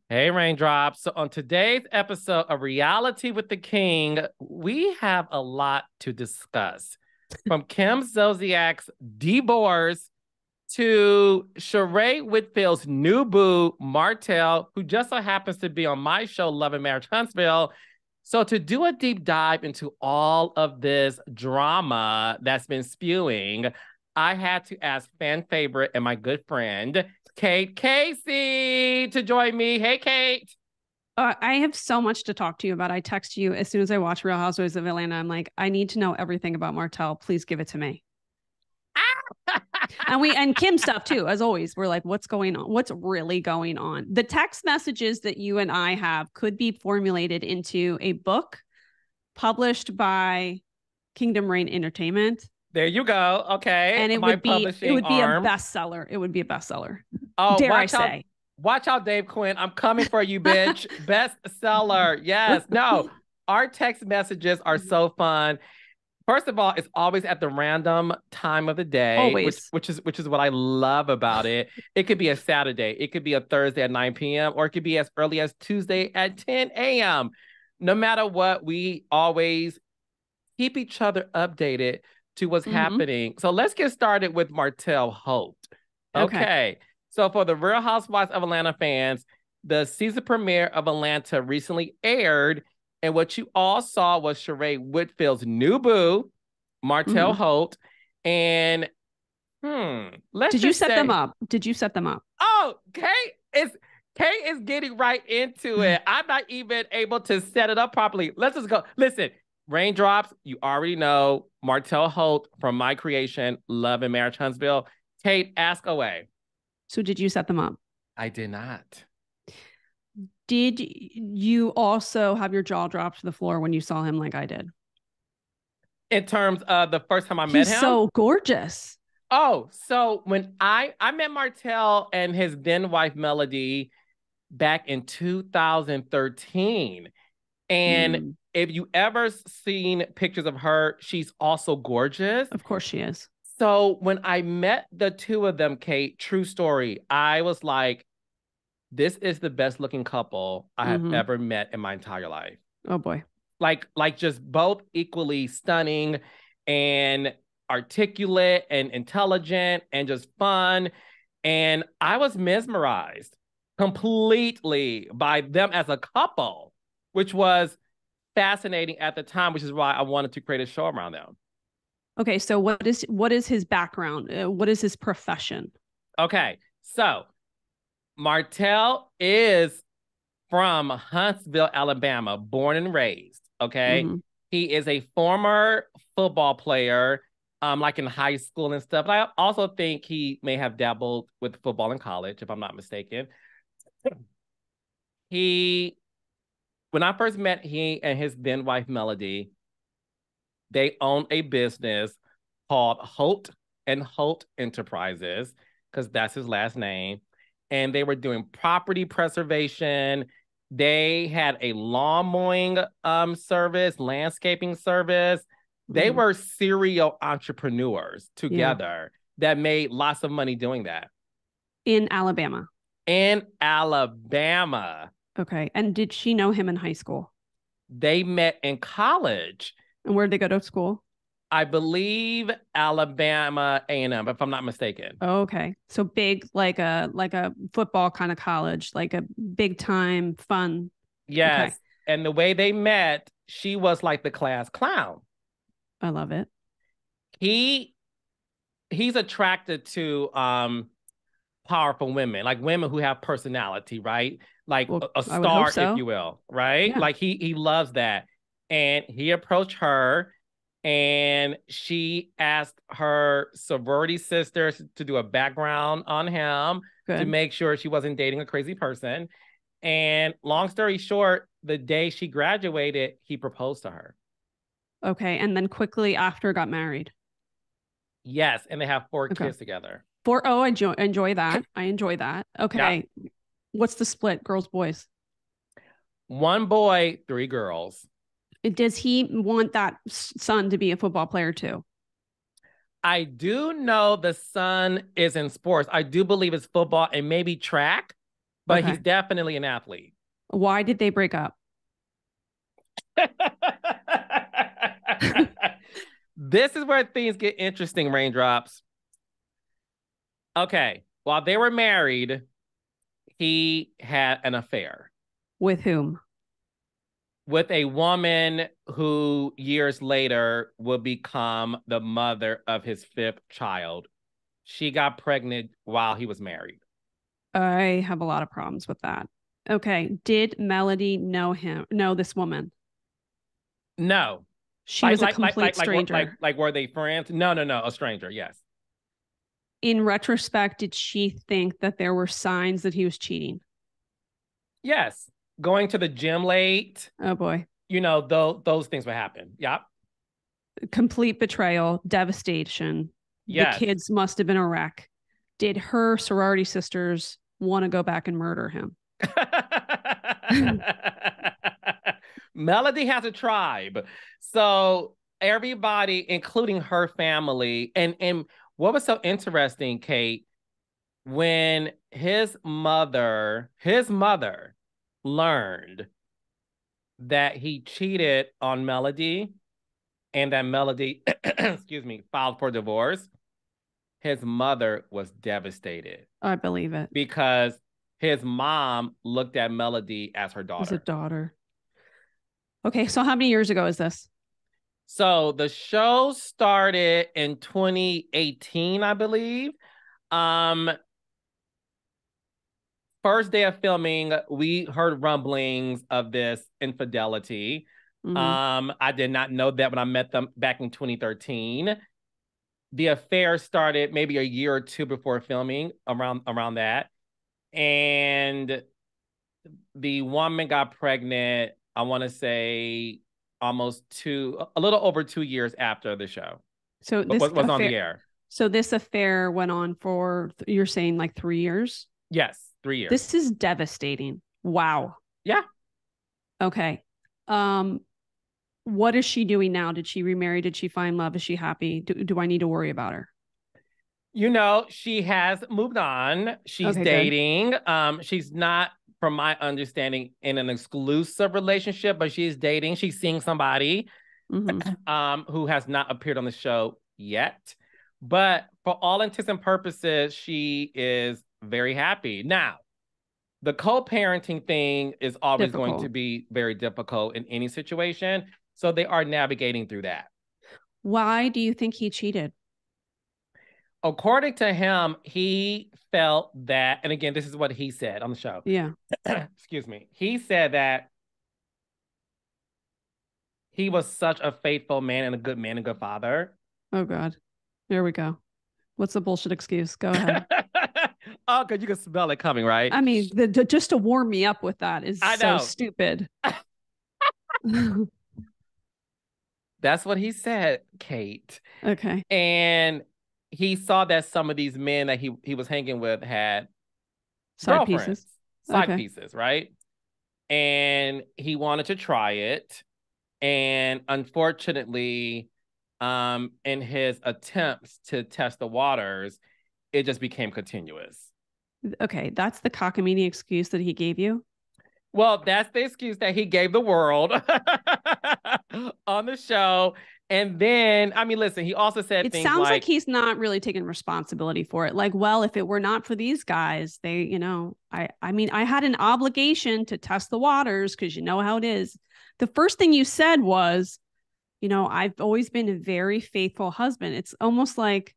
Hey, Raindrops. So, on today's episode of Reality with the King, we have a lot to discuss. From Kim Zolciak's divorce to Sheree Whitfield's new boo, Martell, who just so happens to be on my show, Love and Marriage Huntsville. So, to do a deep dive into all of this drama that's been spewing, I had to ask fan favorite and my good friend, Kate Casey, to join me. Hey, Kate. I have so much to talk to you about. I text you as soon as I watch Real Housewives of Atlanta. I'm like, I need to know everything about Martell. Please give it to me. And Kim stuff too, as always. We're like, what's going on? What's really going on? The text messages that you and I have could be formulated into a book published by Kingdom Reign Entertainment. There you go. Okay. And it would be a bestseller. It would be a bestseller. Oh, dare I say. Watch out, Dave Quinn. I'm coming for you, bitch. Bestseller. Yes. No, our text messages are so fun. First of all, it's always at the random time of the day, always. which is what I love about it. It could be a Saturday, it could be a Thursday at 9 p.m., or it could be as early as Tuesday at 10 a.m. No matter what, we always keep each other updated to what's happening. So let's get started with Martell Holt. Okay. So for the Real Housewives of Atlanta fans, the season premiere of Atlanta recently aired, and what you all saw was Sheree Whitfield's new boo, Martell Holt. And Did you set them up? Did you set them up? Oh, Kate is getting right into it. I'm not even able to set it up properly. Let's just go. Listen, Raindrops, you already know Martell Holt from my creation, Love and Marriage Huntsville. Kate, ask away. So did you set them up? I did not. Did you also have your jaw dropped to the floor when you saw him like I did? In terms of the first time I met him? He's so gorgeous. Oh, so when I met Martell and his then wife Melody back in 2013. And if you ever seen pictures of her, she's also gorgeous. Of course she is. So when I met the two of them, Kate, true story, I was like, this is the best looking couple I have ever met in my entire life. Oh boy. Like just both equally stunning and articulate and intelligent and just fun. And I was mesmerized completely by them as a couple, which was fascinating at the time, which is why I wanted to create a show around them. Okay, so what is his background? What is his profession? Okay, so Martell is from Huntsville, Alabama, born and raised. Okay, he is a former football player, like in high school and stuff. But I also think he may have dabbled with football in college, if I'm not mistaken. When I first met he and his then wife Melody, they own a business called Holt and Holt Enterprises, because that's his last name. And they were doing property preservation. They had a lawn mowing service, landscaping service. They were serial entrepreneurs together that made lots of money doing that. In Alabama. In Alabama. Okay. And did she know him in high school? They met in college. And where'd they go to school? I believe Alabama A&M, if I'm not mistaken. Oh, okay. So big, like a football kind of college, like a big time fun. Yes. Okay. And the way they met, she was like the class clown. I love it. He's attracted to powerful women, like women who have personality, right? Like a star, if you will, right? Yeah. Like he loves that. And he approached her and she asked her sorority sisters to do a background on him to make sure she wasn't dating a crazy person. And long story short, the day she graduated, he proposed to her. Okay. And then quickly after got married. Yes. And they have 4 kids together. I enjoy that. I enjoy that. Okay. Yeah. What's the split? Girls, boys? 1 boy, 3 girls. Does he want that son to be a football player too? I do know the son is in sports. I do believe it's football and maybe track, but he's definitely an athlete. Why did they break up? This is where things get interesting, Raindrops. Okay, while they were married, he had an affair. With whom? With a woman who years later would become the mother of his 5th child. She got pregnant while he was married. I have a lot of problems with that. Okay, did Melody know this woman? No. She was a complete stranger. Like, were they friends? No, a stranger, yes. In retrospect, did she think that there were signs that he was cheating? Yes. Going to the gym late. Oh, boy. You know, those things would happen. Yep. Complete betrayal, devastation. Yes. The kids must have been a wreck. Did her sorority sisters want to go back and murder him? Melody has a tribe. So everybody, including her family, and what was so interesting, Kate, when his mother learned that he cheated on Melody and that Melody, excuse me, filed for divorce, his mother was devastated. I believe it. Because his mom looked at Melody as her daughter. As a daughter. Okay, so how many years ago is this? So the show started in 2018, I believe. First day of filming, we heard rumblings of this infidelity. I did not know that when I met them back in 2013. The affair started maybe a year or two before filming, around that. And the woman got pregnant, I want to say a little over 2 years after the show. So this was on the air. So this affair went on for, you're saying, like 3 years? Yes, 3 years. This is devastating. Wow. Yeah. Okay. What is she doing now? Did she remarry? Did she find love? Is she happy? Do I need to worry about her? You know, she has moved on. She's dating. She's not, from my understanding, in an exclusive relationship, but she's dating. She's seeing somebody who has not appeared on the show yet. But for all intents and purposes, she is very happy. Now, the co-parenting thing is always going to be very difficult in any situation. So they are navigating through that. Why do you think he cheated? According to him, he felt that, and again, this is what he said on the show. Yeah. Excuse me. He said that he was such a faithful man and a good father. Oh, God. There we go. What's the bullshit excuse? Go ahead. Oh, because you can smell it coming, right? I mean, just to warm me up with that is so stupid. That's what he said, Kate. Okay. And he saw that some of these men that he was hanging with had side pieces, right? And he wanted to try it. And unfortunately, in his attempts to test the waters, it just became continuous. Okay, that's the cockamamie excuse that he gave you? Well, that's the excuse that he gave the world on the show. And then, I mean, listen, he also said it sounds like he's not really taking responsibility for it. Like, well, if it were not for these guys, they, you know, I mean, I had an obligation to test the waters because you know how it is. The first thing you said was, you know, I've always been a very faithful husband. It's almost like,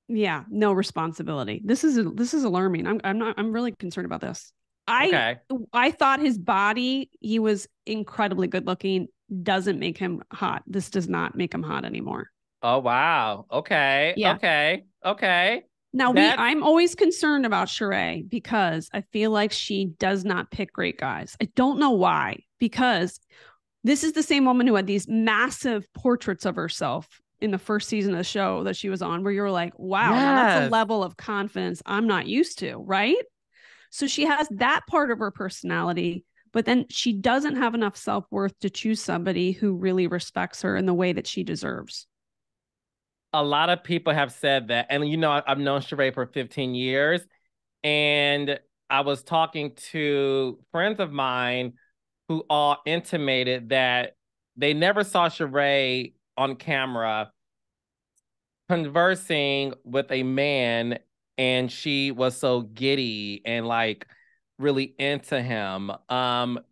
yeah, no responsibility. This is alarming. I'm really concerned about this. I thought his body, he was incredibly good looking, doesn't make him hot. This does not make him hot anymore. Oh, wow. Okay. Yeah. Okay. Now I'm always concerned about Sheree because I feel like she does not pick great guys. I don't know why, because this is the same woman who had these massive portraits of herself in the first season of the show that she was on, where you were like, wow, now that's a level of confidence I'm not used to, right? So she has that part of her personality, but then she doesn't have enough self-worth to choose somebody who really respects her in the way that she deserves. A lot of people have said that. And, you know, I've known Sheree for 15 years. And I was talking to friends of mine who all intimated that they never saw Sheree on camera conversing with a man, and she was so giddy and like really into him.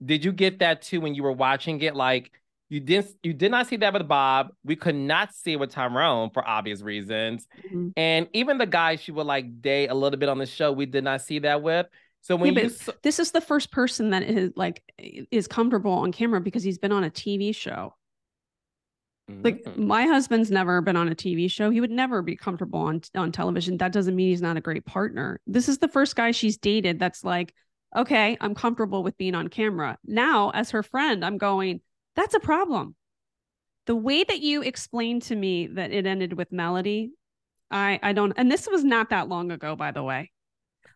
Did you get that too when you were watching it? Like you did not see that with Bob. We could not see it with Tyrone for obvious reasons. Mhm. And even the guys she would like date a little bit on the show, we did not see that with. So Yeah, when you but this is the first person that is comfortable on camera because he's been on a TV show. Like my husband's never been on a TV show. He would never be comfortable on television. That doesn't mean he's not a great partner. This is the first guy she's dated that's like, okay, I'm comfortable with being on camera. Now, as her friend, I'm going, that's a problem. The way that you explained to me that it ended with Melody, I don't, and this was not that long ago, by the way.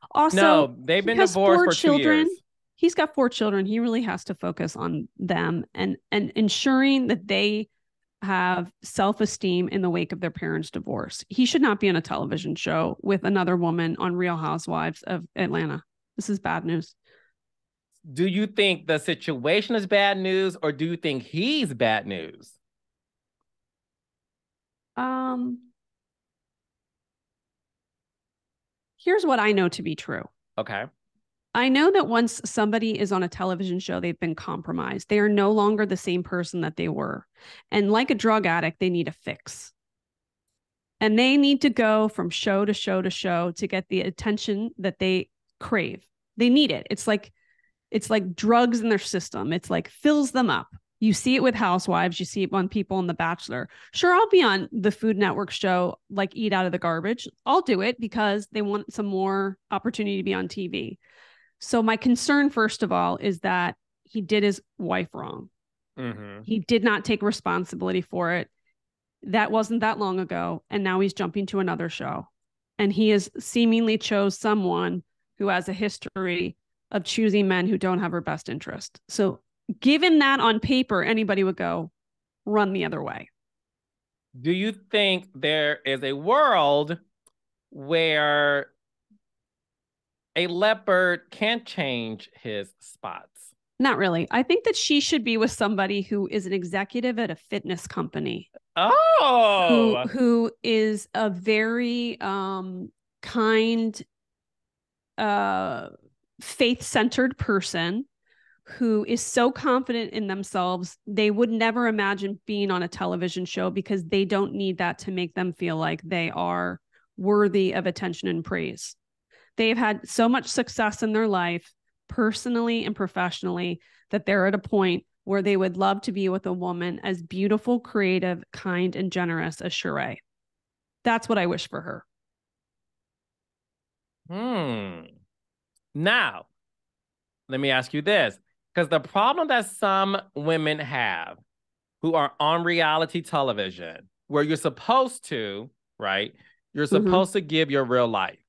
Also, no, they've been divorced for 2 years. He's got 4 children. He really has to focus on them and ensuring that they have self-esteem in the wake of their parents' divorce. He should not be on a television show with another woman on Real Housewives of Atlanta. This is bad news. Do you think the situation is bad news, or do you think he's bad news? Here's what I know to be true. Okay. I know that once somebody is on a television show, they've been compromised. They are no longer the same person that they were. And like a drug addict, they need a fix. And they need to go from show to show to show to get the attention that they crave. They need it. It's like drugs in their system. It's like fills them up. You see it with Housewives. You see it on people on The Bachelor. Sure, I'll be on the Food Network show, like Eat Out of the Garbage. I'll do it because they want some more opportunity to be on TV. So my concern, first of all, is that he did his wife wrong. Mm-hmm. He did not take responsibility for it. That wasn't that long ago. And now he's jumping to another show. And he has seemingly chose someone who has a history of choosing men who don't have her best interest. So given that on paper, anybody would go, run the other way. Do you think there is a world where a leopard can't change his spots? Not really. I think that she should be with somebody who is an executive at a fitness company. Oh, who is a very kind, faith-centered person who is so confident in themselves, they would never imagine being on a television show because they don't need that to make them feel like they are worthy of attention and praise. They've had so much success in their life, personally and professionally, that they're at a point where they would love to be with a woman as beautiful, creative, kind, and generous as Sheree. That's what I wish for her. Now, let me ask you this, because the problem that some women have who are on reality television, where you're supposed to, right? You're supposed to give your real life.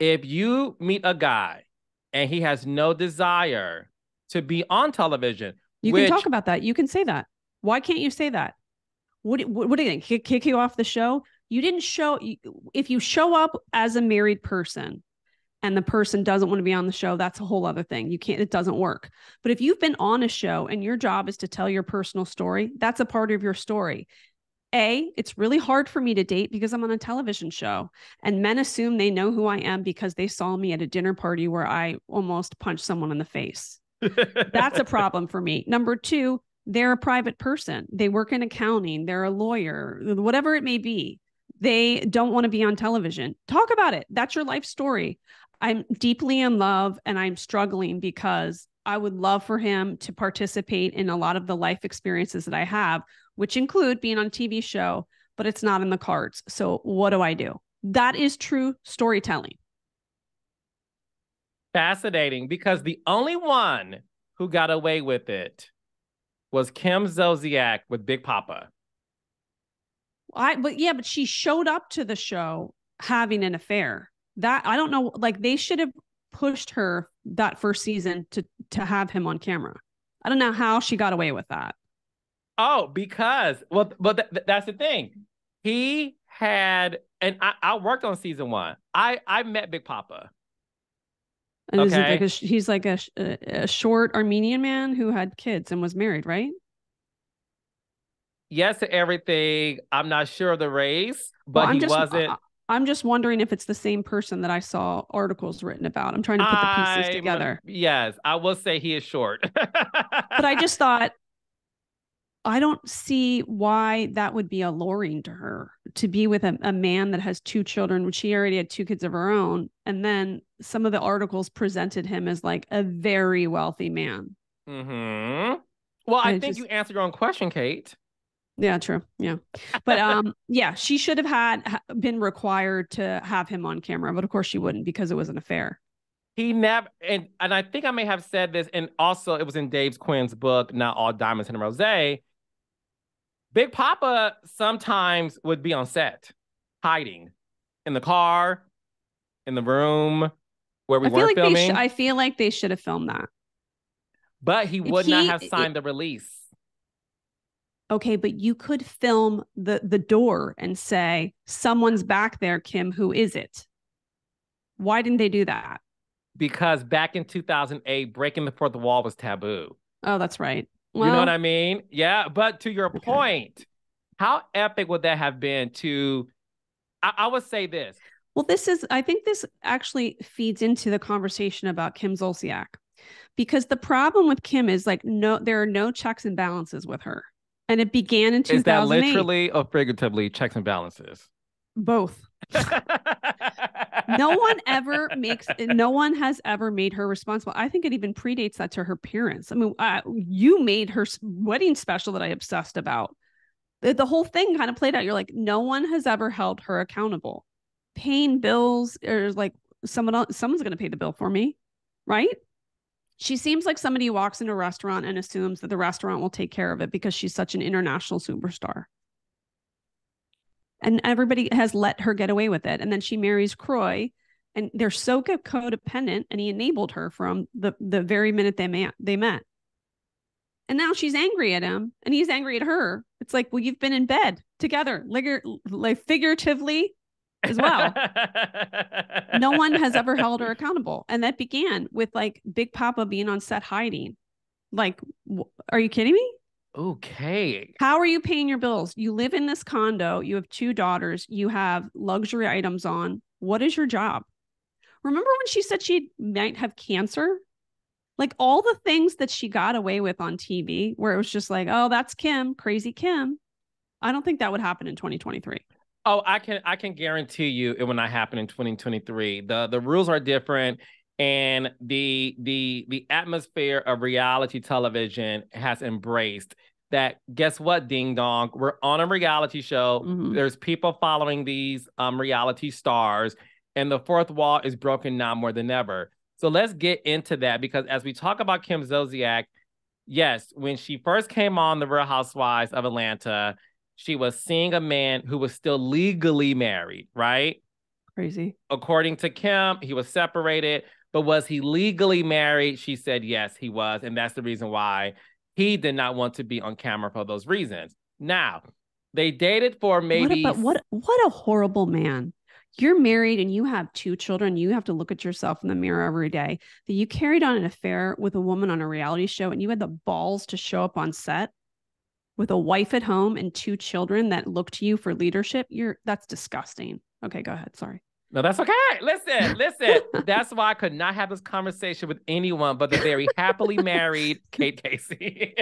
If you meet a guy and he has no desire to be on television, you can talk about that. You can say that. Why can't you say that? What do you think? Kick you off the show? You didn't show. If you show up as a married person and the person doesn't want to be on the show, that's a whole other thing. You can't, it doesn't work. But if you've been on a show and your job is to tell your personal story, that's a part of your story. It's really hard for me to date because I'm on a television show and men assume they know who I am because they saw me at a dinner party where I almost punched someone in the face. That's a problem for me. Number 2, they're a private person. They work in accounting. They're a lawyer, whatever it may be. They don't want to be on television. Talk about it. That's your life story. I'm deeply in love and I'm struggling because I would love for him to participate in a lot of the life experiences that I have, which include being on a TV show, but it's not in the cards. So what do I do? That is true storytelling. Fascinating, because the only one who got away with it was Kim Zolciak with Big Papa. But she showed up to the show having an affair. That I don't know, like they should have pushed her that first season to have him on camera. I don't know how she got away with that. Oh, because that's the thing. He had, and I worked on season 1. I met Big Papa. And is it like Okay. he's like a short Armenian man who had kids and was married, right? Yes to everything. I'm not sure of the race, Well, but he wasn't. I'm just wondering if it's the same person that I saw articles written about. I'm trying to put the pieces together. Yes, I will say he is short. But I just thought I don't see why that would be alluring to her to be with a man that has two children, which she already had two kids of her own. And then some of the articles presented him as like a very wealthy man. Mm-hmm. Well, I think you answered your own question, Kate. Yeah, true. Yeah. But yeah, she should have been required to have him on camera, but of course she wouldn't because it was an affair. He never, and I think I may have said this, and also it was in Dave Quinn's book, Not All Diamonds and Rosé. Big Papa sometimes would be on set, hiding in the car, in the room where we weren't filming. I feel like they should have filmed that. But he would not have signed the release. Okay, but you could film the door and say, someone's back there, Kim, who is it? Why didn't they do that? Because back in 2008, breaking the fourth wall was taboo. Oh, that's right. Well, you know what I mean? Yeah, but to your point, how epic would that have been to, I would say this. Well, I think this actually feeds into the conversation about Kim Zolciak. Because the problem with Kim is like, there are no checks and balances with her. And it began in 2008. Is that literally or figuratively checks and balances? Both. No one has ever made her responsible. I think it even predates that to her parents. I mean, you made her wedding special that I obsessed about. The whole thing kind of played out. You're like, no one has ever held her accountable. Paying bills or like someone's going to pay the bill for me, right? She seems like somebody who walks into a restaurant and assumes that the restaurant will take care of it because she's such an international superstar. And everybody has let her get away with it. And then she marries Kroy, and they're so codependent, and he enabled her from the very minute they met. And now she's angry at him, and he's angry at her. It's like, well, you've been in bed together, like figuratively as well. No one has ever held her accountable. And that began with like Big Papa being on set hiding. Like, are you kidding me? Okay. How are you paying your bills? You live in this condo. You have two daughters. You have luxury items on. What is your job? Remember when she said she might have cancer? Like all the things that she got away with on TV, where it was just like, oh, that's Kim, crazy Kim. I don't think that would happen in 2023. Oh, I can guarantee you it will not happen in 2023. The rules are different, and the atmosphere of reality television has embraced that. Guess what, ding dong? We're on a reality show. Mm-hmm. There's people following these reality stars, and the fourth wall is broken now more than ever. So let's get into that, because as we talk about Kim Zolciak, yes, when she first came on The Real Housewives of Atlanta, she was seeing a man who was still legally married, right? Crazy. According to Kim, he was separated, but was he legally married? She said, yes, he was. And that's the reason why he did not want to be on camera for those reasons. Now, they dated for maybe... What a horrible man. You're married and you have two children. You have to look at yourself in the mirror every day. That you carried on an affair with a woman on a reality show and you had the balls to show up on set with a wife at home and two children that look to you for leadership. That's disgusting. Okay, go ahead. Sorry. No, that's okay. Listen. That's why I could not have this conversation with anyone but the very happily married Kate Casey.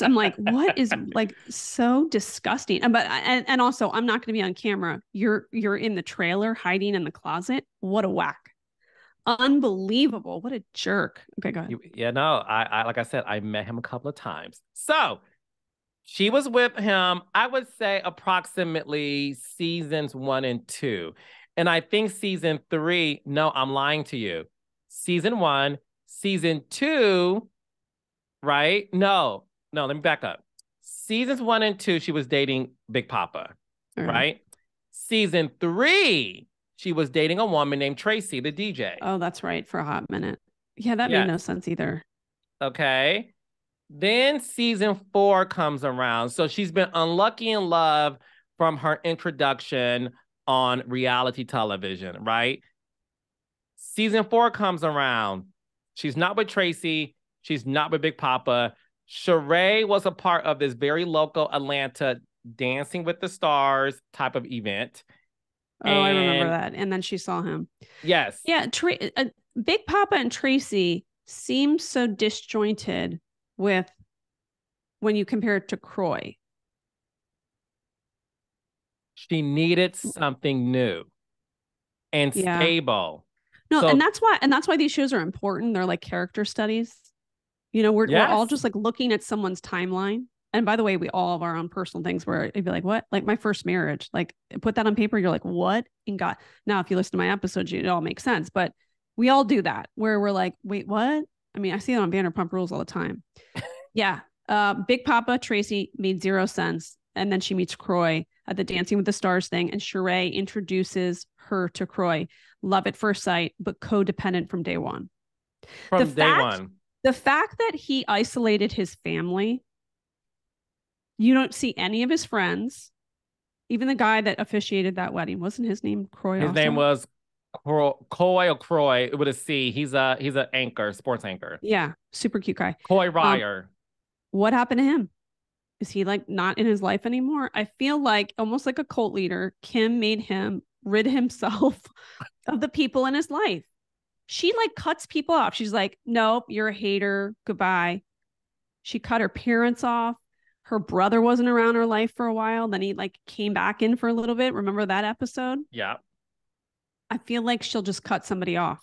I'm like, what is like so disgusting? And also, I'm not going to be on camera. You're in the trailer hiding in the closet. What a whack. Unbelievable. What a jerk. Okay, go ahead. I like I said, I met him a couple of times. So she was with him, I would say approximately seasons 1 and 2. And I think season 3, no, I'm lying to you. Season 1, season 2, right? No, let me back up. Seasons 1 and 2, she was dating Big Papa, right? Season 3, she was dating a woman named Tracy, the DJ. Oh, that's right, for a hot minute. Yeah, that made no sense either. Okay. Then season 4 comes around. So she's been unlucky in love from her introduction on reality television, right? Season 4 comes around. She's not with Tracy. She's not with Big Papa. Sheree was a part of this very local Atlanta Dancing with the Stars type of event. Oh, I remember that. And then she saw him. Yes. Yeah. Big Papa and Tracy seem so disjointed with when you compare it to Kroy. She needed something new and stable. No, so, and that's why these shows are important. They're like character studies. You know, we're all just like looking at someone's timeline. And by the way, we all have our own personal things where it'd be like, what? Like my first marriage, like put that on paper. You're like, what in God? Now, if you listen to my episodes, it all makes sense. But we all do that where we're like, wait, what? I mean, I see it on Vanderpump Rules all the time. Yeah. Big Papa, Tracy made 0 sense. And then she meets Kroy at the Dancing with the Stars thing. And Sheree introduces her to Kroy. Love at first sight, but codependent from day one. The fact that he isolated his family, you don't see any of his friends. Even the guy that officiated that wedding, wasn't his name Kroy? His name was Coy or Kroy with a C. He's an anchor, sports anchor. Yeah, super cute guy. Coy Ryer. What happened to him? Is he like not in his life anymore? I feel like almost like a cult leader, Kim made him rid himself of the people in his life. She like cuts people off. She's like, nope, you're a hater. Goodbye. She cut her parents off. Her brother wasn't around her life for a while. Then he like came back in for a little bit. Remember that episode? Yeah. I feel like she'll just cut somebody off.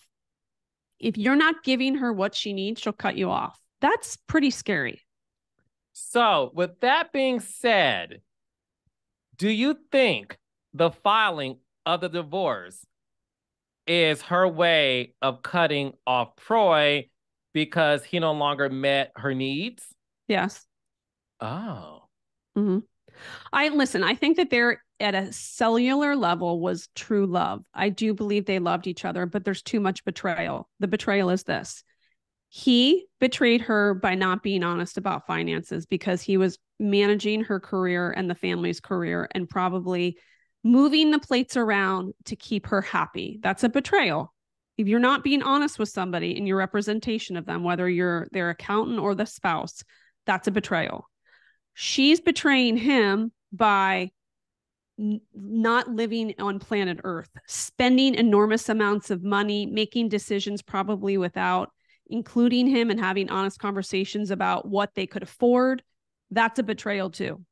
If you're not giving her what she needs, she'll cut you off. That's pretty scary. So with that being said, do you think the filing of the divorce is her way of cutting off Kroy because he no longer met her needs? Yes. Oh. Mm-hmm. I think that they're at a cellular level was true love. I do believe they loved each other, but there's too much betrayal. The betrayal is this. He betrayed her by not being honest about finances because he was managing her career and the family's career and probably moving the plates around to keep her happy. That's a betrayal. If you're not being honest with somebody in your representation of them, whether you're their accountant or the spouse, that's a betrayal. She's betraying him by not living on planet Earth, spending enormous amounts of money, making decisions probably without including him and having honest conversations about what they could afford. That's a betrayal too.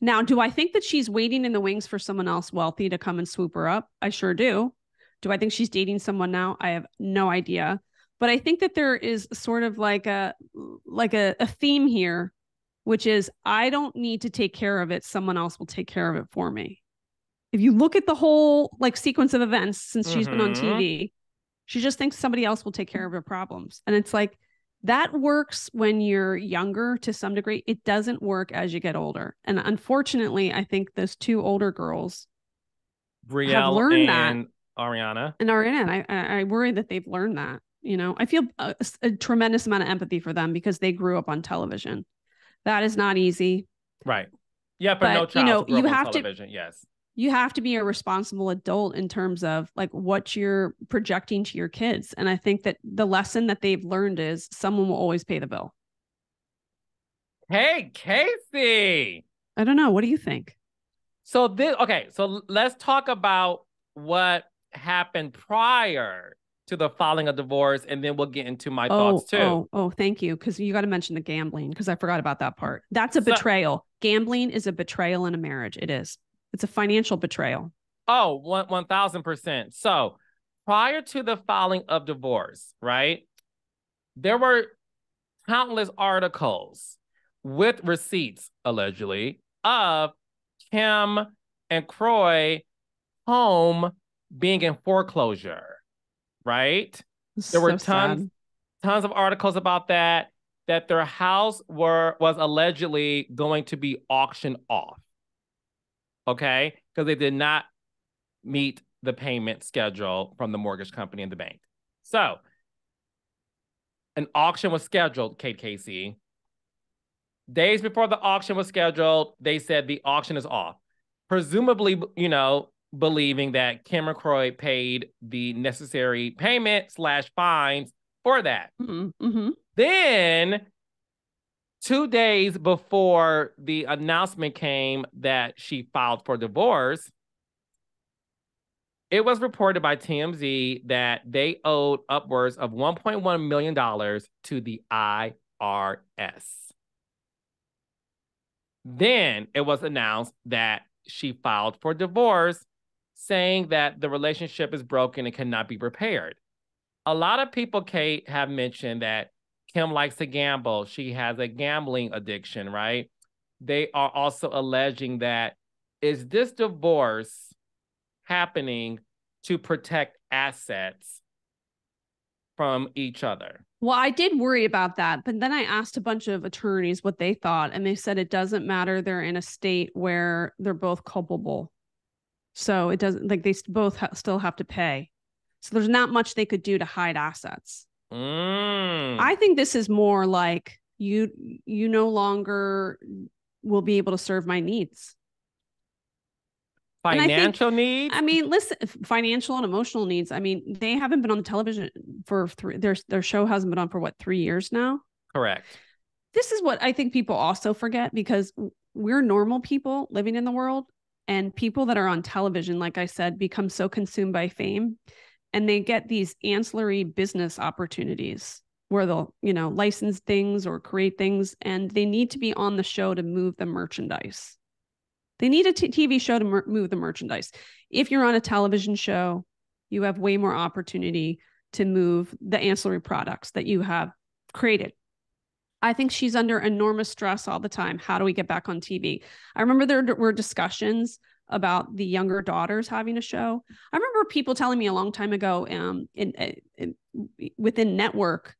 Now, do I think that she's waiting in the wings for someone else wealthy to come and swoop her up? I sure do. Do I think she's dating someone now? I have no idea. But I think that there is sort of like a theme here, which is I don't need to take care of it. Someone else will take care of it for me. If you look at the whole like sequence of events since she's been on TV, she just thinks somebody else will take care of her problems. And it's like, that works when you're younger to some degree. It doesn't work as you get older. And unfortunately, I think those 2 older girls have learned that. Ariana. And Ariana, I worry that they've learned that. You know, I feel a tremendous amount of empathy for them because they grew up on television. That is not easy. Right. Yeah, but no child grew up on television. Yes. You have to be a responsible adult in terms of like what you're projecting to your kids. And I think that the lesson that they've learned is someone will always pay the bill. Hey, Casey. I don't know. What do you think? So let's talk about what happened prior to the filing of divorce, and then we'll get into my thoughts too. Thank you. Because you got to mention the gambling, because I forgot about that part. That's a betrayal. Gambling is a betrayal in a marriage. It is. It's a financial betrayal. 1,000%. So prior to the filing of divorce, right, there were countless articles with receipts, allegedly, of Kim and Kroy home being in foreclosure, right? There were tons of articles about that their house was allegedly going to be auctioned off. Okay, because they did not meet the payment schedule from the mortgage company and the bank. So an auction was scheduled, Kate Casey. Days before the auction was scheduled, they said the auction is off. Presumably, you know, believing that Kim and Kroy paid the necessary payment/fines for that. Mm-hmm. Then 2 days before the announcement came that she filed for divorce, it was reported by TMZ that they owed upwards of $1.1 million to the IRS. Then it was announced that she filed for divorce, saying that the relationship is broken and cannot be repaired. A lot of people, Kate, have mentioned that Kim likes to gamble. She has a gambling addiction, right? They are also alleging that, is this divorce happening to protect assets from each other? Well, I did worry about that, but then I asked a bunch of attorneys what they thought, and they said it doesn't matter. They're in a state where they're both culpable. So it doesn't, like, they both still have to pay. So there's not much they could do to hide assets. I think this is more like you no longer will be able to serve my needs. Financial needs? I mean, listen, financial and emotional needs. I mean, they haven't been on the television for their show hasn't been on for what, 3 years now? Correct. This is what I think people also forget, because we're normal people living in the world, and people that are on television, like I said, become so consumed by fame, and they get these ancillary business opportunities where they'll, license things or create things, and they need to be on the show to move the merchandise. They need a TV show to move the merchandise. If you're on a television show, you have way more opportunity to move the ancillary products that you have created. I think she's under enormous stress all the time. How do we get back on TV? I remember there were discussions about the younger daughters having a show. I remember people telling me a long time ago within network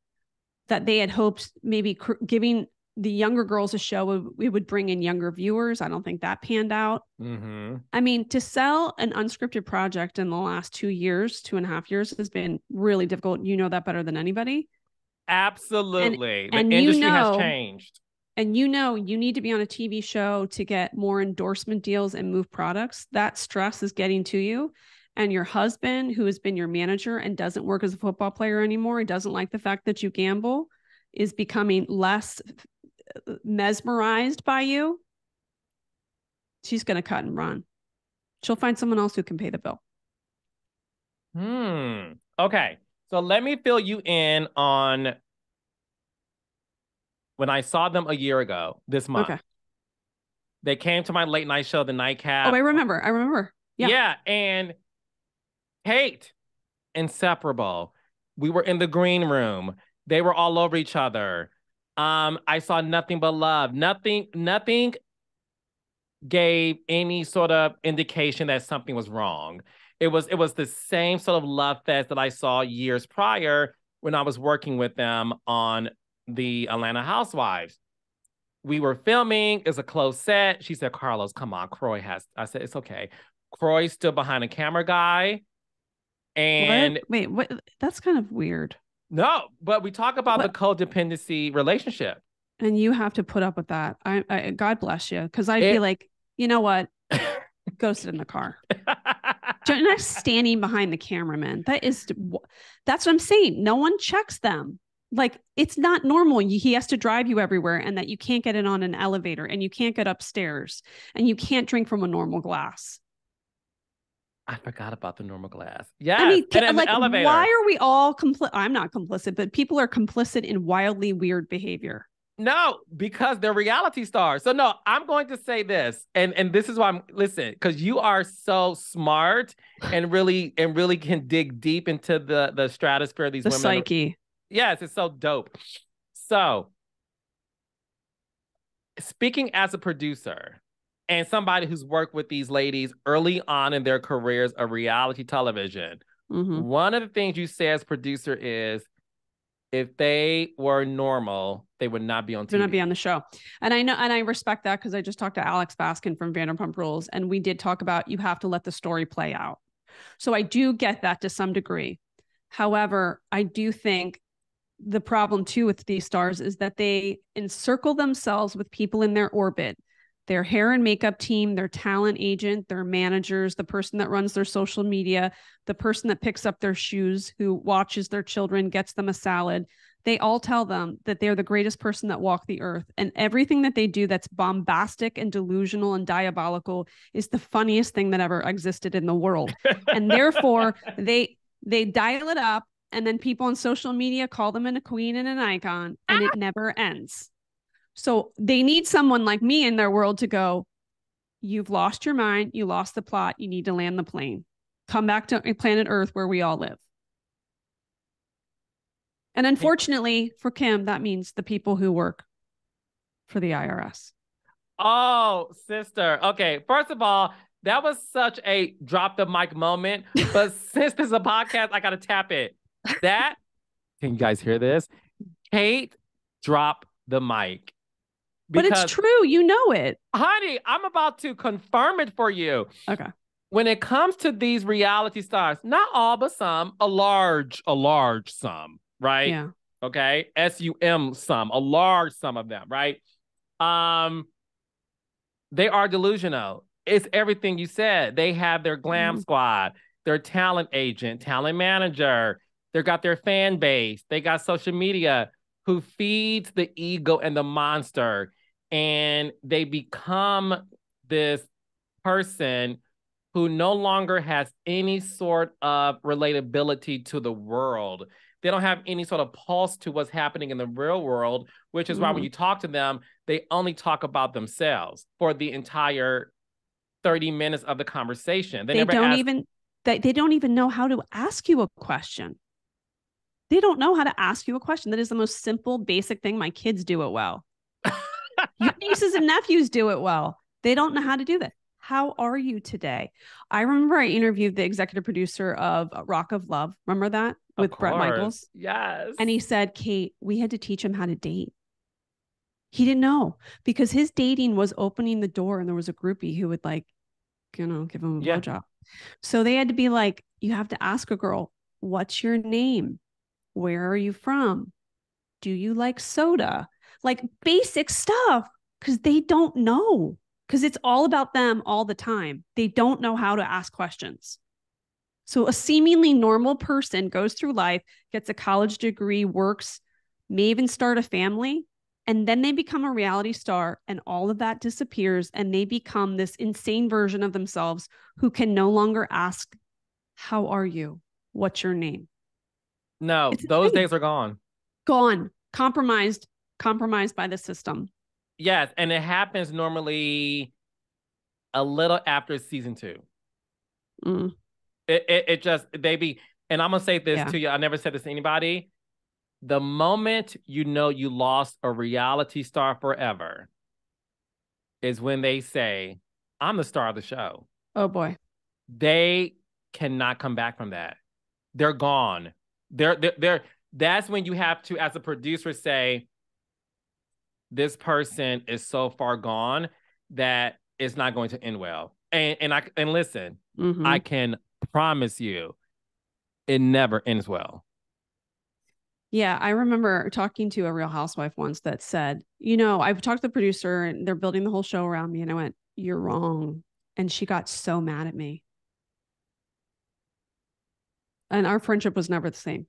that they had hoped maybe giving the younger girls a show, we would bring in younger viewers. I don't think that panned out. Mm-hmm. I mean, to sell an unscripted project in the last 2 years, 2.5 years, has been really difficult. You know that better than anybody. Absolutely. And the industry has changed. And you need to be on a TV show to get more endorsement deals and move products. That stress is getting to you. And your husband, who has been your manager and doesn't work as a football player anymore, he doesn't like the fact that you gamble, is becoming less mesmerized by you. She's going to cut and run. She'll find someone else who can pay the bill. Okay. So let me fill you in on when I saw them a year ago this month. Okay. They came to my late night show, The Nightcap. Oh, I remember. Yeah. And Kate, inseparable. We were in the green room. They were all over each other. I saw nothing but love. Nothing gave any sort of indication that something was wrong. It was the same sort of love fest that I saw years prior when I was working with them on the Atlanta Housewives. We were filming. It's a closed set. She said, Carlos, come on. Kroy has... I said, it's okay. Kroy stood behind a camera guy. And... Wait, what? That's kind of weird. No, but we talk about the codependency relationship. And you have to put up with that. I God bless you. Because I feel like, you know what? Go sit in the car. You're not standing behind the cameraman. That's what I'm saying. No one checks them. Like, it's not normal. He has to drive you everywhere, and that you can't get in on an elevator, and you can't get upstairs, and you can't drink from a normal glass. I forgot about the normal glass. Yeah. I mean, like, why are we all complicit? I'm not complicit, but people are complicit in wildly weird behavior. No, because they're reality stars. So no, I'm going to say this, and this is why listen, because you are so smart and really can dig deep into the stratosphere of these women. The psyche. Yes, it's so dope. So, speaking as a producer and somebody who's worked with these ladies early on in their careers of reality television, one of the things you say as producer is, if they were normal, they would not be on TV. They would not be on the show. And I know, and I respect that, because I just talked to Alex Baskin from Vanderpump Rules, and we did talk about you have to let the story play out. So I do get that to some degree. However, I do think the problem too with these stars is that they encircle themselves with people in their orbit their hair and makeup team, their talent agent, their managers, the person that runs their social media, the person that picks up their shoes, who watches their children, gets them a salad. They all tell them that they're the greatest person that walked the earth. And everything that they do that's bombastic and delusional and diabolical is the funniest thing that ever existed in the world. And therefore, they dial it up, and then people on social media call them a queen and an icon, and it never ends. So they need someone like me in their world to go, you've lost your mind. You lost the plot. You need to land the plane. Come back to planet Earth where we all live. And unfortunately for Kim, that means the people who work for the IRS. Oh, sister. Okay. First of all, that was such a drop the mic moment. But since this is a podcast, I got to tap it. Can you guys hear this? Kate, drop the mic. But it's true. You know it. Honey, I'm about to confirm it for you. Okay. When it comes to these reality stars, not all, but some, a large sum, right? Yeah. Okay. SUM sum, a large sum of them, right? They are delusional. It's everything you said. They have their glam squad, their talent agent, talent manager. They got their fan base. They got social media who feeds the ego and the monster. And they become this person who no longer has any sort of relatability to the world. They don't have any sort of pulse to what's happening in the real world, which is why when you talk to them, they only talk about themselves for the entire 30 minutes of the conversation. They don't even know how to ask you a question. They don't know how to ask you a question. That is the most simple, basic thing. My kids do it well. Your nieces and nephews do it well. They don't know how to do that. How are you today? I remember I interviewed the executive producer of Rock of Love. Remember that? With Bret Michaels? Yes. And he said, Kate, we had to teach him how to date. He didn't know, because his dating was opening the door, and there was a groupie who would give him a blowjob. So they had to be like, you have to ask a girl, what's your name? Where are you from? Do you like soda? Like basic stuff, because they don't know, because it's all about them all the time. They don't know how to ask questions. So a seemingly normal person goes through life, gets a college degree, works, may even start a family, and then they become a reality star, and all of that disappears, and they become this insane version of themselves who can no longer ask, how are you? What's your name? No, those days are gone. Gone. Compromised by the system. Yes, and it happens normally a little after season 2. It just, and I'm gonna say this to you. I never said this to anybody. The moment you know you lost a reality star forever is when they say, I'm the star of the show. Oh boy. They cannot come back from that. They're gone. That's when you have to, as a producer, say, this person is so far gone that it's not going to end well. And listen, I can promise you it never ends well. Yeah, I remember talking to a Real Housewife once that said, I've talked to the producer and they're building the whole show around me. And I went, you're wrong. And she got so mad at me. And our friendship was never the same.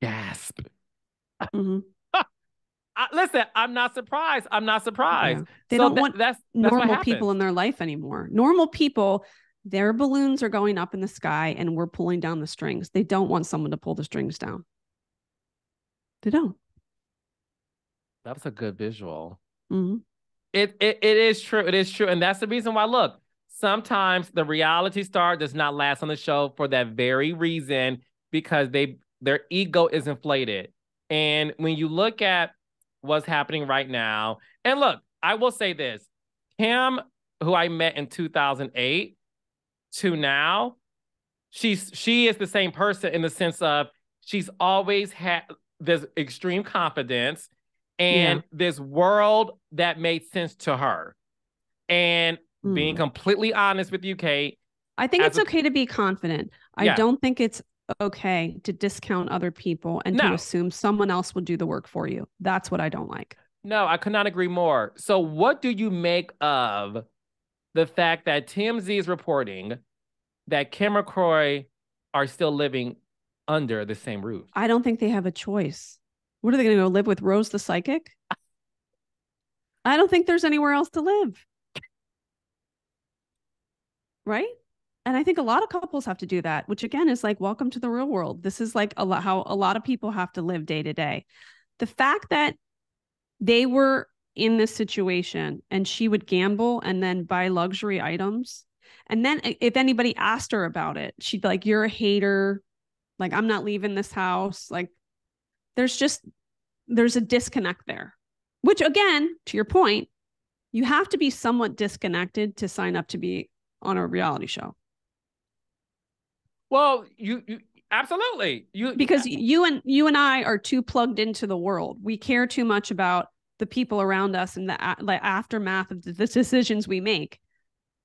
Gasp. Listen, I'm not surprised. Yeah. They don't want that's normal people in their life anymore. Normal people, their balloons are going up in the sky and we're pulling down the strings. They don't want someone to pull the strings down. They don't. That was a good visual. It is true. It is true. And that's the reason why, look, sometimes the reality star does not last on the show for that very reason, because their ego is inflated. And when you look at what's happening right now, and look, I will say this, Kim, who I met in 2008 to now, she is the same person in the sense of she's always had this extreme confidence and this world that made sense to her. And being completely honest with you, Kate, I think it's okay to be confident. I don't think it's okay to discount other people and to assume someone else will do the work for you. That's what I don't like. No, I could not agree more. So what do you make of the fact that TMZ is reporting that Kim and Kroy are still living under the same roof? I don't think they have a choice. What are they going to go live with Rose the psychic? I don't think there's anywhere else to live. Right? And I think a lot of couples have to do that, which again is like, welcome to the real world. This is like how a lot of people have to live day to day. The fact that they were in this situation and she would gamble and then buy luxury items. And then if anybody asked her about it, she'd be like, you're a hater. Like, I'm not leaving this house. Like, there's a disconnect there, which again, to your point, you have to be somewhat disconnected to sign up to be on a reality show. Well, you absolutely. Because you and I are too plugged into the world. We care too much about the people around us and the aftermath of the decisions we make.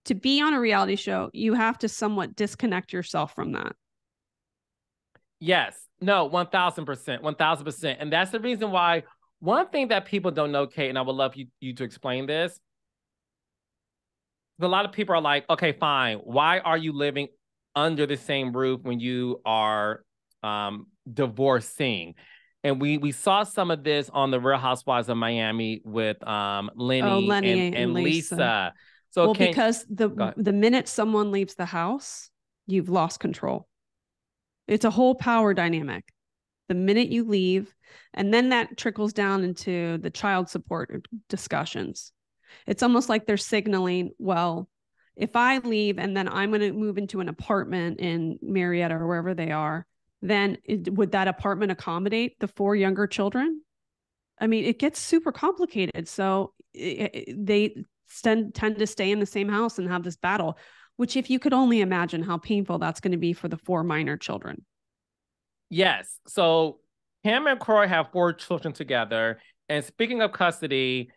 To be on a reality show, you have to somewhat disconnect yourself from that. Yes. No, 1000%. 1000%. And that's the reason why one thing that people don't know, Kate, and I would love you to explain this. A lot of people are like, okay, fine. Why are you living under the same roof when you are divorcing? And we saw some of this on the Real Housewives of Miami with Lenny and Lisa. So because the minute someone leaves the house, you've lost control. It's a whole power dynamic. The minute you leave, and then that trickles down into the child support discussions. It's almost like they're signaling, well, if I leave and then I'm going to move into an apartment in Marietta or wherever they are, then would that apartment accommodate the 4 younger children? I mean, it gets super complicated. So they tend to stay in the same house and have this battle, which if you could only imagine how painful that's going to be for the 4 minor children. Yes. So Kim and Kroy have 4 children together. And speaking of custody,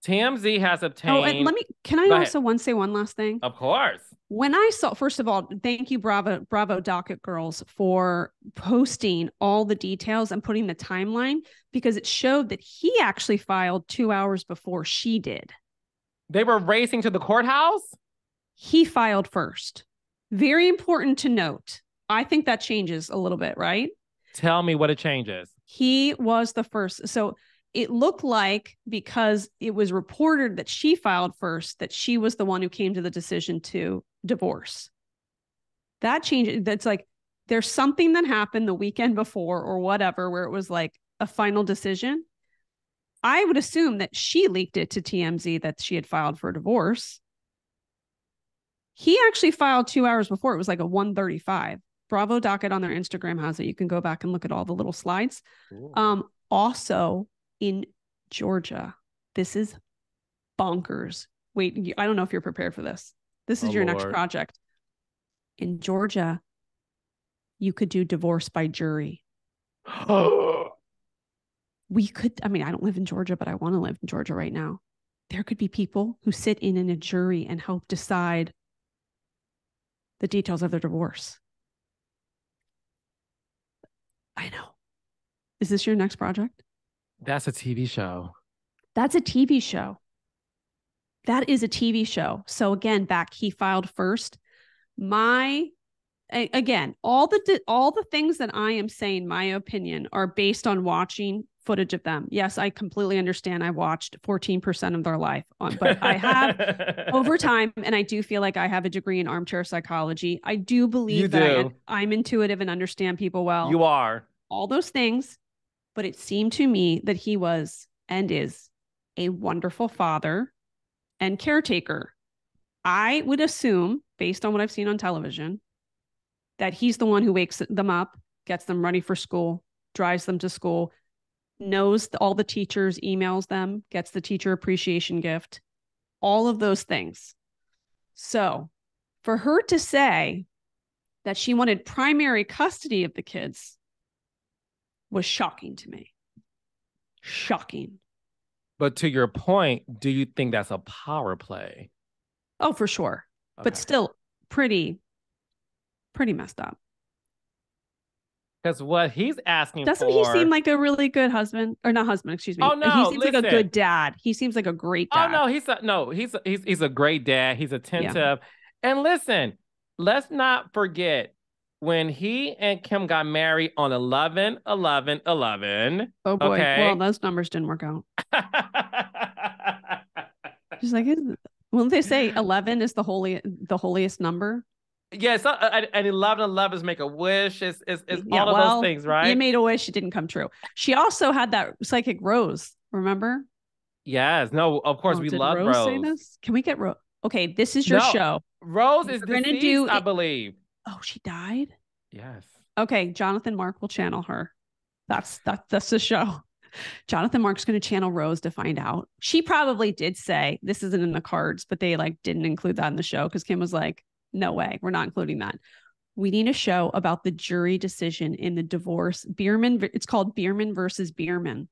TMZ has obtained. Oh, and can I also say one last thing? Of course. When I saw, first of all, thank you, Bravo Docket Girls, for posting all the details and putting the timeline, because it showed that he actually filed 2 hours before she did. They were racing to the courthouse? He filed first. Very important to note. I think that changes a little bit, right? Tell me what it changes. He was the first. So it looked like, because it was reported that she filed first, that she was the one who came to the decision to divorce. That changed. That's like, there's something that happened the weekend before or whatever, where it was like a final decision. I would assume that she leaked it to TMZ that she had filed for divorce. He actually filed 2 hours before. It was like a 1:35. Bravo Docket on their Instagram has it. You can go back and look at all the little slides. Also in Georgia, this is bonkers. Wait, I don't know if you're prepared for this. This is your next project. In Georgia, you could do divorce by jury. We could, I mean, I don't live in Georgia, but I want to live in Georgia right now. There could be people who sit in a jury and help decide the details of their divorce. I know. Is this your next project? That's a TV show. That's a TV show. That is a TV show. So again, he filed first. Again, all the things that I am saying, my opinion, are based on watching footage of them. Yes, I completely understand. I watched 14% of their life, but I have over time, and I do feel like I have a degree in armchair psychology. I do believe that I'm intuitive and understand people well. You are. All those things, but it seemed to me that he was and is a wonderful father and caretaker. I would assume, based on what I've seen on television, that he's the one who wakes them up, gets them ready for school, drives them to school, knows all the teachers, emails them, gets the teacher appreciation gift, all of those things. So for her to say that she wanted primary custody of the kids was shocking to me. Shocking. But to your point, do you think that's a power play? Oh, for sure. Okay. But still pretty messed up. Because what he's asking Doesn't he seem for. like a really good husband? Or not husband, excuse me. Oh He no, seems like a listen. good dad. He seems like a great Oh dad. no, he's a great dad. He's Yeah. attentive. And listen, let's not forget when he and Kim got married on 11/11/11. Oh boy. Well, Okay. those numbers didn't work out. Just like, won't they say 11 is the holiest number? Yeah, so and 11/11 is make a wish. It's Yeah. all of those Well, things, you right? made a wish. It didn't come true. She also had that psychic Rose. Remember? Yes. No, of course Oh, we did love Rose say Rose. this? Can we get Rose? Okay, this is your No, show. Rose is We're gonna deceased, do I it. believe. Oh, she died? Yes. Okay, Jonathan Mark will channel her. That's the show. Jonathan Mark's going to channel Rose to find out. She probably did say this isn't in the cards, but they like didn't include that in the show because Kim was like, "No way, we're not including that." We need a show about the jury decision in the divorce. Bierman, it's called Bierman versus Bierman.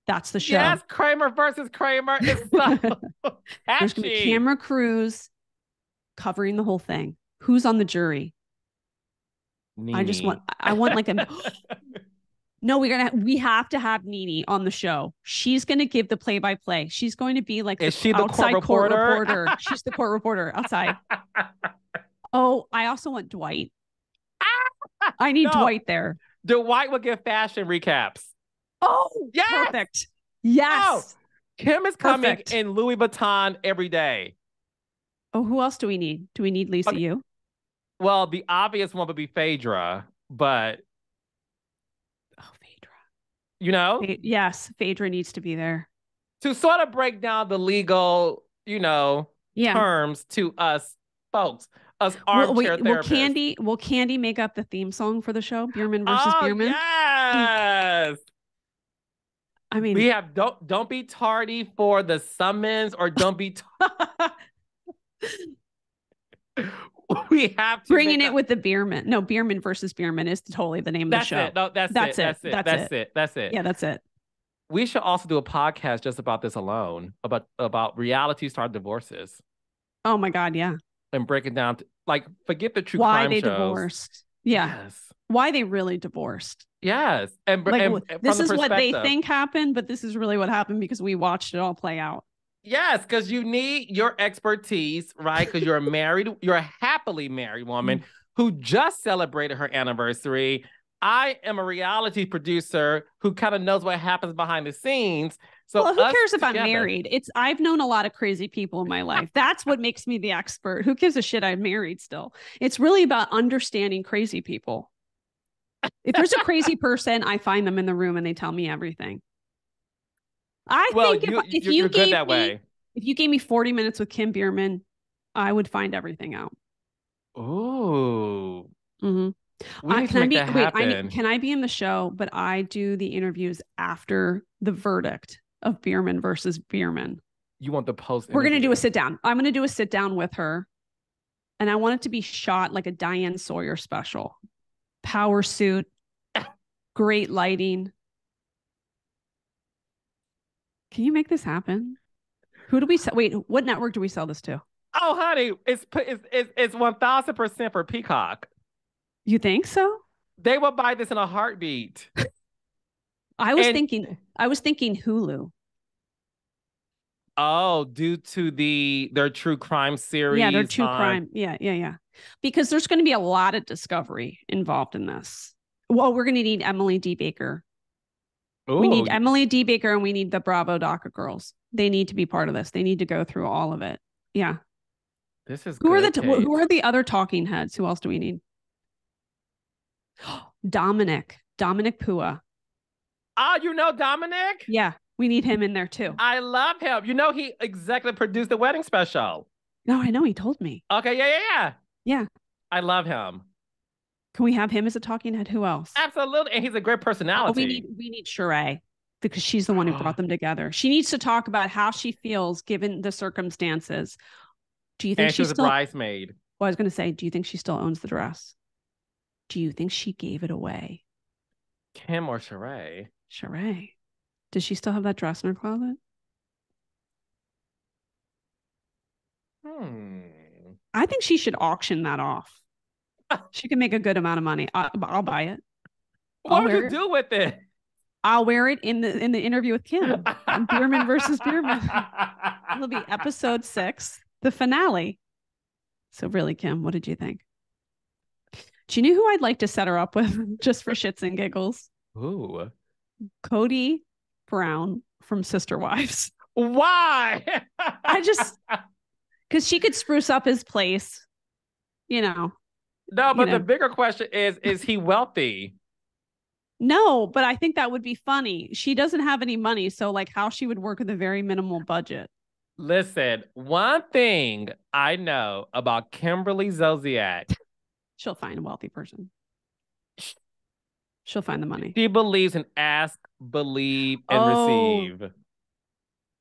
That's the show. Yes, Kramer versus Kramer is so There's going to be camera crews covering the whole thing. Who's on the jury? Nene. I want like a no, we have to have Nene on the show. She's going to give the play-by-play. She's going to be like Is she the outside court reporter. She's the court reporter outside. Oh, I also want Dwight. I need Dwight there. Dwight will give fashion recaps. Oh, yes! Perfect. Yes. Oh, Kim is coming in Louis Vuitton every day. Oh, who else do we need? Do we need Lisa Yu? Well, the obvious one would be Phaedra, but Phaedra. You know? Yes, Phaedra needs to be there. To sort of break down the legal, terms to us folks, us armchair therapists. Will Candy make up the theme song for the show? Bierman versus Bierman? Yes. I mean, we have don't be tardy for the summons, or don't be we have to bringing it with the Bierman. No, Bierman versus Bierman is totally the name of the show. It. No, that's it. Yeah, that's it. We should also do a podcast just about this alone, about reality star divorces. Oh my God, yeah. And break it down to, forget the true crime shows. Why they divorced. Yeah. Yes. Why they really divorced. Yes. And this is what they think happened, but this is really what happened because we watched it all play out. Yes, because you need your expertise, right? Because you're a happily married woman who just celebrated her anniversary. I am a reality producer who kind of knows what happens behind the scenes. So who cares if I'm married? I've known a lot of crazy people in my life. That's what makes me the expert. Who gives a shit I'm married still? It's really about understanding crazy people. If there's a crazy person, I find them in the room and they tell me everything. If you gave that way. If you gave me 40 minutes with Kim Bierman, I would find everything out. Ooh. Mm-hmm. Can I be in the show, but I do the interviews after the verdict of Bierman versus Bierman? You want the post? We're going to do a sit down. I'm going to do a sit down with her. And I want it to be shot like a Diane Sawyer special. Power suit, great lighting. Can you make this happen? Who do we sell? Wait, what network do we sell this to? Oh, honey, it's 1000% for Peacock. You think so? They will buy this in a heartbeat. I was thinking Hulu. Oh, due to their true crime series. Yeah, their true crime. Yeah. Because there's going to be a lot of discovery involved in this. Well, we're going to need Emily D. Baker. Ooh. We need Emily D. Baker and we need the Bravo DACA girls. They need to be part of this. They need to go through all of it. Yeah. This is who are the other talking heads? Who else do we need? Dominic Pua. Oh, you know Dominic? Yeah, we need him in there too. I love him. He executive produced the wedding special. No, I know. He told me. Okay, yeah. I love him. Can we have him as a talking head? Who else? Absolutely, and he's a great personality. We need Sheree because she's the one who brought them together. She needs to talk about how she feels given the circumstances. Do you think she's a bridesmaid? Well, I was going to say, do you think she still owns the dress? Do you think she gave it away? Kim or Sheree? Sheree. Does she still have that dress in her closet? I I think she should auction that off. She can make a good amount of money. I'll buy it. What would you do with it? I'll wear it in the interview with Kim on Bierman versus Bierman. It'll be episode 6, the finale. So really, Kim, what did you think? Do you know who I'd like to set her up with just for shits and giggles? Ooh. Cody Brown from Sister Wives. Why? Because she could spruce up his place, No, but the bigger question is he wealthy? No, but I think that would be funny. She doesn't have any money, so like how she would work with a very minimal budget. Listen, one thing I know about Kimberly Zolciak. She'll find a wealthy person. She'll find the money. She believes in ask, believe, and receive.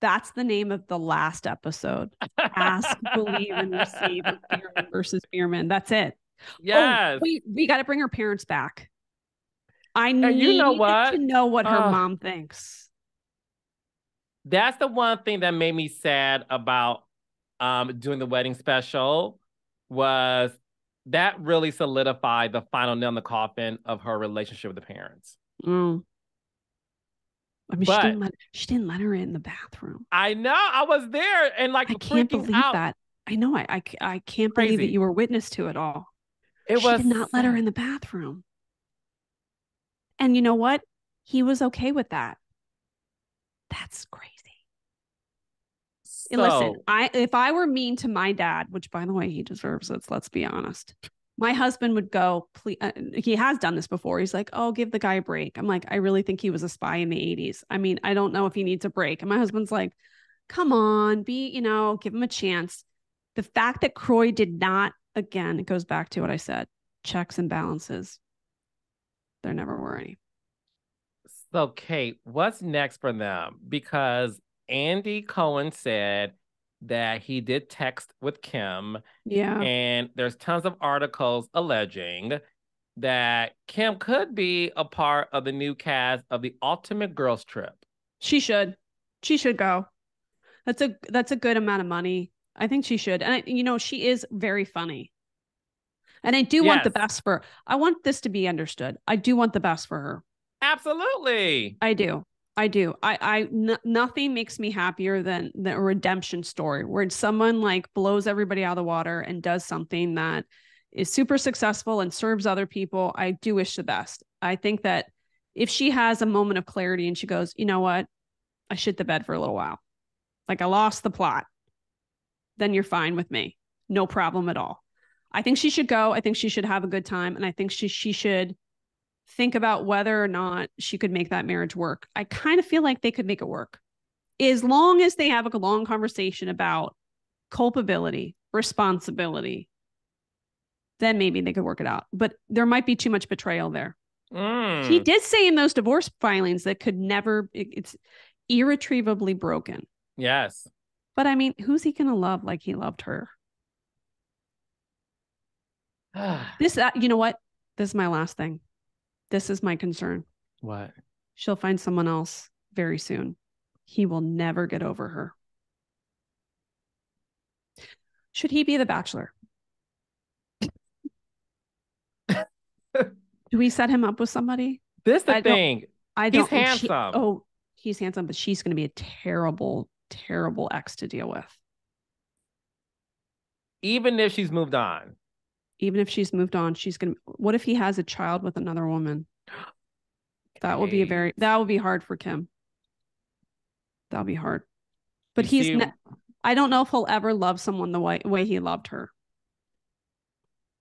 That's the name of the last episode. Ask, believe, and receive with Bierman versus Bierman. That's it. Yes. Oh, we got to bring her parents back. I need to know what her mom thinks. That's the one thing that made me sad about doing the wedding special was that really solidified the final nail in the coffin of her relationship with the parents. I mean, she didn't let her in the bathroom. I know. I was there and like I can't believe that. I know. I can't believe that you were witness to it all. She did not let her in the bathroom. And you know what? He was okay with that. That's crazy. So, listen, if I were mean to my dad, which by the way, he deserves it, let's be honest. My husband would go, please, he has done this before. He's like, oh, give the guy a break. I'm like, I really think he was a spy in the 80s. I mean, I don't know if he needs a break. And my husband's like, come on, give him a chance. The fact that Kroy did not, again, it goes back to what I said, checks and balances. There never were any. So, Kate, what's next for them? Because Andy Cohen said that he did text with Kim. Yeah. And there's tons of articles alleging that Kim could be a part of the new cast of the Ultimate Girls Trip. She should go. That's a good amount of money. I think she should. And she is very funny. And I do want the best for her. I want this to be understood. I do want the best for her. Absolutely. I do. Nothing makes me happier than a redemption story where someone like blows everybody out of the water and does something that is super successful and serves other people. I do wish the best. I think that if she has a moment of clarity and she goes, you know what? I shit the bed for a little while. Like I lost the plot. Then you're fine with me. No problem at all. I think she should go. I think she should have a good time. And I think she should think about whether or not she could make that marriage work. I kind of feel like they could make it work as long as they have a long conversation about culpability, responsibility, then maybe they could work it out. But there might be too much betrayal there. He did say in those divorce filings that could never, it's irretrievably broken. Yes. But I mean, who's he going to love like he loved her? You know what? This is my last thing. This is my concern. What? She'll find someone else very soon. He will never get over her. Should he be the bachelor? Do we set him up with somebody? This is the thing. He's handsome. He's handsome, but she's going to be a terrible, terrible ex to deal with. Even if she's moved on. Even if she's moved on, what if he has a child with another woman? That would be hard for Kim. That'll be hard. But I don't know if he'll ever love someone the way he loved her.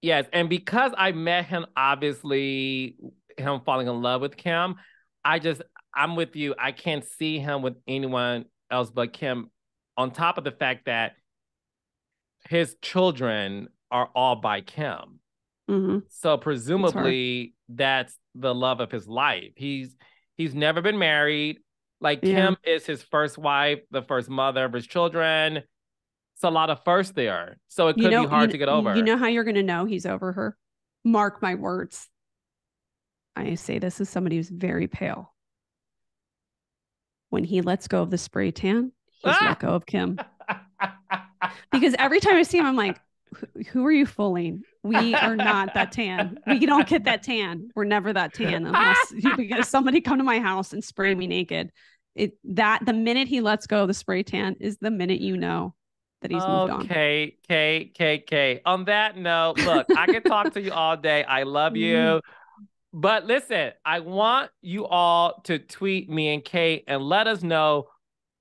Yes. And because I met him, obviously him falling in love with Kim, I'm with you. I can't see him with anyone else but Kim, on top of the fact that his children are all by Kim. Mm-hmm. So presumably that's the love of his life. He's never been married. Like Kim is his first wife, the first mother of his children. It's a lot of firsts there. So it could be hard to get over. You know how you're going to know he's over her? Mark my words. I say this as somebody who's very pale. When he lets go of the spray tan, he's let go of Kim. Because every time I see him, I'm like, who are you fooling? We are not that tan. We don't get that tan. We're never that tan unless because somebody come to my house and spray me naked. The minute he lets go of the spray tan is the minute you know that he's moved on. Okay. On that note, look, I can talk to you all day. I love you. But listen, I want you all to tweet me and Kate and let us know,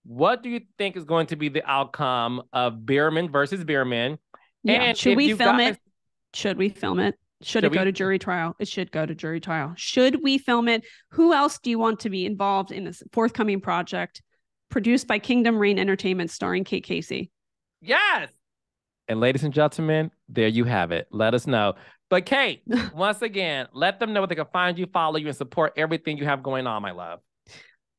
what do you think is going to be the outcome of Bierman versus Bierman? Yeah. And should we film guys... it? Should we film it? Should it go to jury trial? It should go to jury trial. Should we film it? Who else do you want to be involved in this forthcoming project produced by Kingdom Reign Entertainment starring Kate Casey? Yes. And ladies and gentlemen, there you have it. Let us know. But Kate, once again, let them know where they can find you, follow you, and support everything you have going on, my love.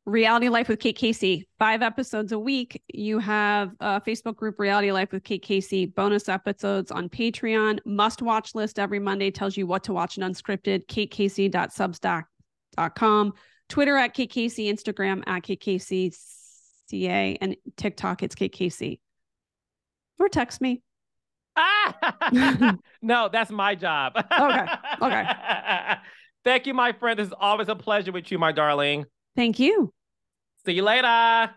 Reality Life with Kate Casey, 5 episodes a week. You have a Facebook group, Reality Life with Kate Casey, bonus episodes on Patreon, must-watch list every Monday, tells you what to watch and unscripted, katecasey.substack.com, Twitter at Kate Casey, Instagram at Kate Casey CA, and TikTok, it's Kate Casey. Or text me. No, that's my job. Okay. Thank you, my friend. This is always a pleasure with you, my darling. Thank you. See you later.